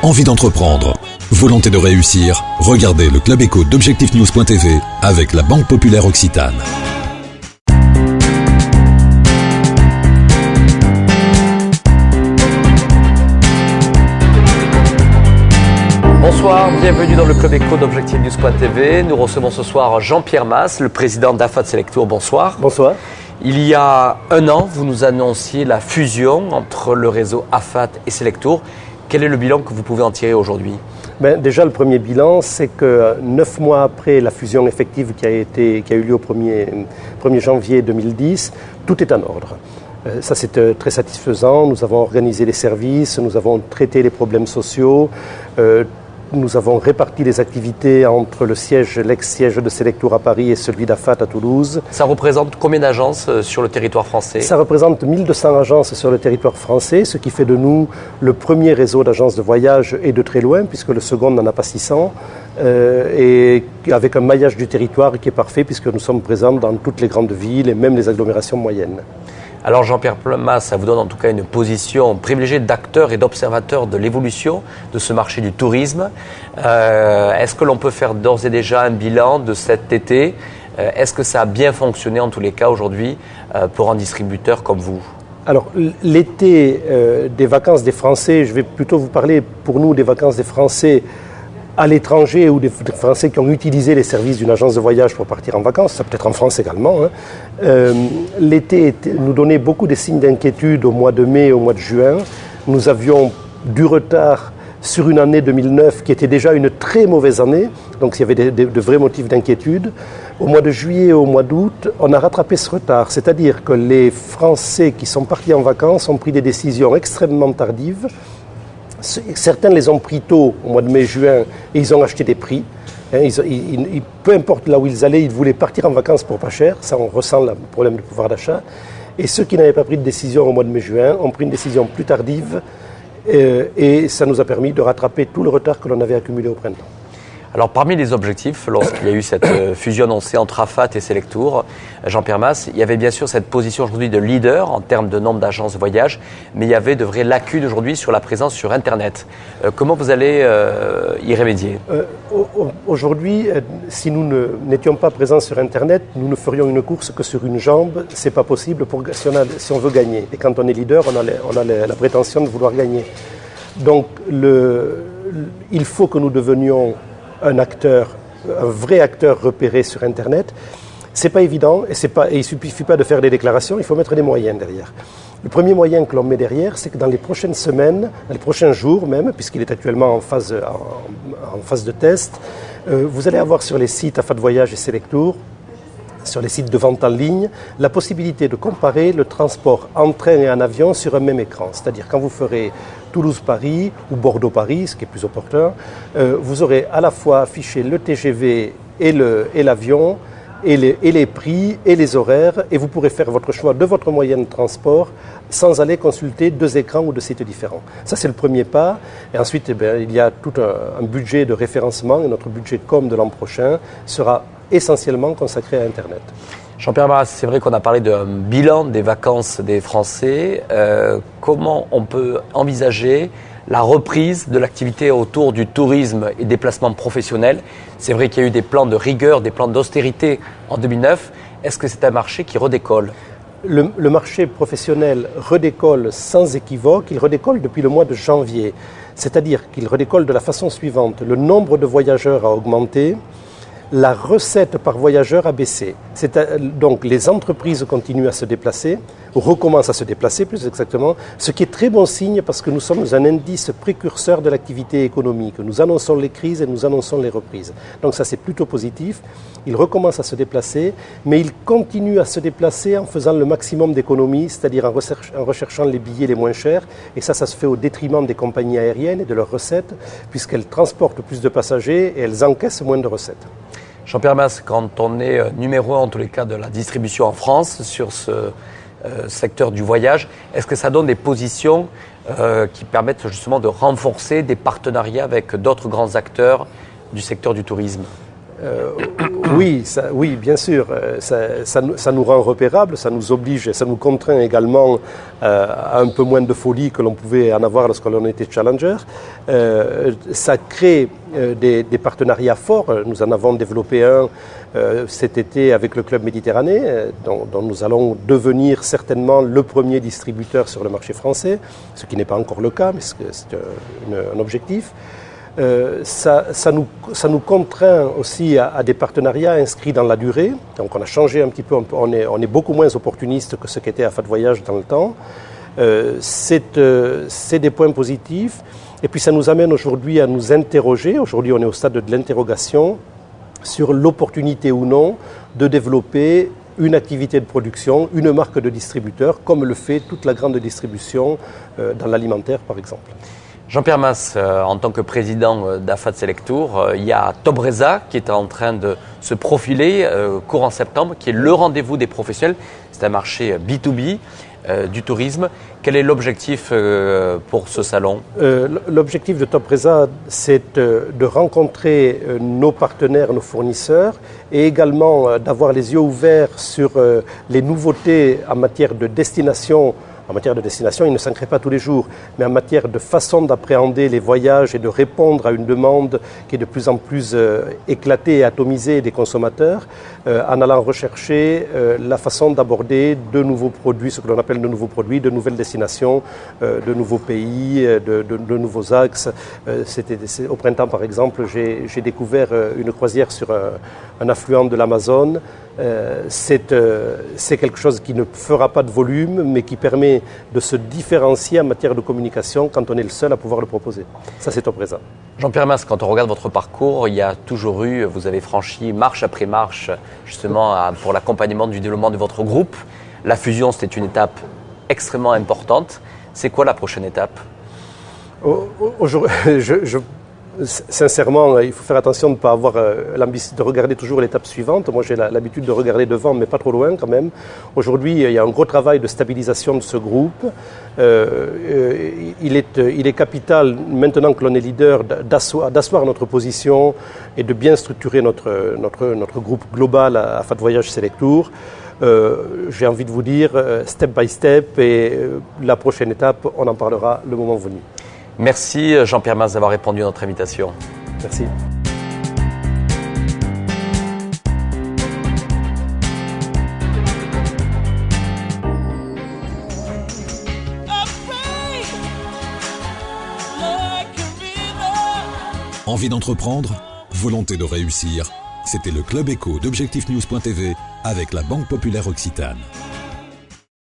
envie d'entreprendre, volonté de réussir, regardez le Club Éco d'Objectif-News.tv avec la Banque Populaire Occitane. Bonsoir, bienvenue dans le Club Éco d'Objectif-News.tv. Nous recevons ce soir Jean-Pierre Mas, le président d'AFAT Selectour. Bonsoir. Bonsoir. Il y a un an, vous nous annonciez la fusion entre le réseau AFAT et Selectour. Quel est le bilan que vous pouvez en tirer aujourd'hui ? Déjà, le premier bilan, c'est que 9 mois après la fusion effective qui a eu lieu au 1er janvier 2010, tout est en ordre. Ça, c'est très satisfaisant. Nous avons organisé les services, nous avons traité les problèmes sociaux, nous avons réparti les activités entre l'ex-siège de Selectour à Paris et celui d'AFAT à Toulouse. Ça représente combien d'agences sur le territoire français ? Ça représente 1200 agences sur le territoire français, ce qui fait de nous le premier réseau d'agences de voyage et de très loin, puisque le second n'en a pas 600, et avec un maillage du territoire qui est parfait, puisque nous sommes présents dans toutes les grandes villes et même les agglomérations moyennes. Alors Jean-Pierre Mas, ça vous donne en tout cas une position privilégiée d'acteur et d'observateur de l'évolution de ce marché du tourisme. Est-ce que l'on peut faire d'ores et déjà un bilan de cet été ? Est-ce que ça a bien fonctionné en tous les cas aujourd'hui pour un distributeur comme vous ? Alors l'été des vacances des Français, je vais plutôt vous parler pour nous des vacances des Français à l'étranger ou des Français qui ont utilisé les services d'une agence de voyage pour partir en vacances, ça peut être en France également. L'été nous donnait beaucoup de signes d'inquiétude au mois de mai et au mois de juin. Nous avions du retard sur une année 2009 qui était déjà une très mauvaise année, donc il y avait de vrais motifs d'inquiétude. Au mois de juillet et au mois d'août, on a rattrapé ce retard, c'est-à-dire que les Français qui sont partis en vacances ont pris des décisions extrêmement tardives. Certains les ont pris tôt, au mois de mai-juin, et ils ont acheté des prix. Peu importe là où ils allaient, ils voulaient partir en vacances pour pas cher. Ça, on ressent le problème du pouvoir d'achat. Et ceux qui n'avaient pas pris de décision au mois de mai-juin ont pris une décision plus tardive. Et ça nous a permis de rattraper tout le retard que l'on avait accumulé au printemps. Alors parmi les objectifs, lorsqu'il y a eu cette fusion annoncée entre AFAT et Selectour, Jean-Pierre Mas, il y avait bien sûr cette position aujourd'hui de leader en termes de nombre d'agences de voyage, mais il y avait de vraies lacunes aujourd'hui sur la présence sur Internet. Comment vous allez y remédier ? Aujourd'hui, si nous n'étions pas présents sur Internet, nous ne ferions une course que sur une jambe. C'est pas possible si on veut gagner. Et quand on est leader, on a la prétention de vouloir gagner. Donc il faut que nous devenions un vrai acteur repéré sur Internet. C'est pas évident et il suffit pas de faire des déclarations, il faut mettre des moyens derrière. Le premier moyen que l'on met derrière, c'est que dans les prochaines semaines, dans les prochains jours même, puisqu'il est actuellement en phase de test, vous allez avoir sur les sites AFAT Voyage et Selectour, sur les sites de vente en ligne, la possibilité de comparer le transport en train et en avion sur un même écran. C'est-à-dire quand vous ferez Toulouse-Paris ou Bordeaux-Paris, ce qui est plus opportun, vous aurez à la fois affiché le TGV et l'avion, et les prix et les horaires, et vous pourrez faire votre choix de votre moyen de transport sans aller consulter 2 écrans ou 2 sites différents. Ça, c'est le premier pas. Et ensuite, il y a tout un budget de référencement, et notre budget de com de l'an prochain sera essentiellement consacré à Internet. Jean-Pierre Mas, c'est vrai qu'on a parlé d'un bilan des vacances des Français. Comment on peut envisager la reprise de l'activité autour du tourisme et des placements professionnels ? C'est vrai qu'il y a eu des plans de rigueur, des plans d'austérité en 2009. Est-ce que c'est un marché qui redécolle ? Le marché professionnel redécolle sans équivoque. Il redécolle depuis le mois de janvier. C'est-à-dire qu'il redécolle de la façon suivante. Le nombre de voyageurs a augmenté. La recette par voyageur a baissé. Donc les entreprises continuent à se déplacer, ou recommencent à se déplacer plus exactement, ce qui est très bon signe parce que nous sommes un indice précurseur de l'activité économique. Nous annonçons les crises et nous annonçons les reprises. Donc ça c'est plutôt positif. Ils recommencent à se déplacer, mais ils continuent à se déplacer en faisant le maximum d'économies, c'est-à-dire en recherchant les billets les moins chers. Et ça se fait au détriment des compagnies aériennes et de leurs recettes, puisqu'elles transportent plus de passagers et elles encaissent moins de recettes. Jean-Pierre Mas, quand on est numéro 1 en tous les cas de la distribution en France sur ce secteur du voyage, est-ce que ça donne des positions qui permettent justement de renforcer des partenariats avec d'autres grands acteurs du secteur du tourisme ? Oui, bien sûr. Ça nous rend repérables, ça nous oblige, ça nous contraint également à un peu moins de folie que l'on pouvait en avoir lorsque l'on était challenger. Ça crée des partenariats forts. Nous en avons développé un cet été avec le Club Méditerranée, dont nous allons devenir certainement le premier distributeur sur le marché français, ce qui n'est pas encore le cas, mais c'est un objectif. Ça nous contraint aussi à des partenariats inscrits dans la durée. Donc on a changé un petit peu, on est beaucoup moins opportuniste que ce qu'était AFAD Voyage dans le temps. C'est des points positifs. Et puis ça nous amène aujourd'hui à nous interroger. Aujourd'hui on est au stade de l'interrogation sur l'opportunité ou non de développer une activité de production, une marque de distributeur, comme le fait toute la grande distribution dans l'alimentaire par exemple. Jean-Pierre Mas, en tant que président d'AFAD Selectour, il y a Tobreza qui est en train de se profiler courant septembre, qui est le rendez-vous des professionnels. C'est un marché B2B du tourisme. Quel est l'objectif pour ce salon ? L'objectif de Tobreza, c'est de rencontrer nos partenaires, nos fournisseurs, et également d'avoir les yeux ouverts sur les nouveautés en matière de destination. En matière de destination, il ne s'en crée pas tous les jours, mais en matière de façon d'appréhender les voyages et de répondre à une demande qui est de plus en plus éclatée et atomisée des consommateurs, en allant rechercher la façon d'aborder de nouveaux produits, ce que l'on appelle de nouveaux produits, de nouvelles destinations, de nouveaux pays, de nouveaux axes. Au printemps, par exemple, j'ai découvert une croisière sur un affluent de l'Amazone. C'est quelque chose qui ne fera pas de volume, mais qui permet de se différencier en matière de communication quand on est le seul à pouvoir le proposer. Ça, c'est au présent. Jean-Pierre Mas, quand on regarde votre parcours, il y a toujours eu, vous avez franchi marche après marche, justement, pour l'accompagnement du développement de votre groupe. La fusion, c'était une étape extrêmement importante. C'est quoi la prochaine étape ? Sincèrement, il faut faire attention de ne pas avoir l'ambition de regarder toujours l'étape suivante. Moi, j'ai l'habitude de regarder devant, mais pas trop loin quand même. Aujourd'hui, il y a un gros travail de stabilisation de ce groupe. Il est capital, maintenant que l'on est leader, d'asseoir notre position et de bien structurer notre groupe global à AFAD Voyage Selectour. J'ai envie de vous dire, step by step, et la prochaine étape, on en parlera le moment venu. Merci Jean-Pierre Mas d'avoir répondu à notre invitation. Merci. Envie d'entreprendre ? Volonté de réussir ? C'était le Club Éco d'Objectif News.tv avec la Banque Populaire Occitane.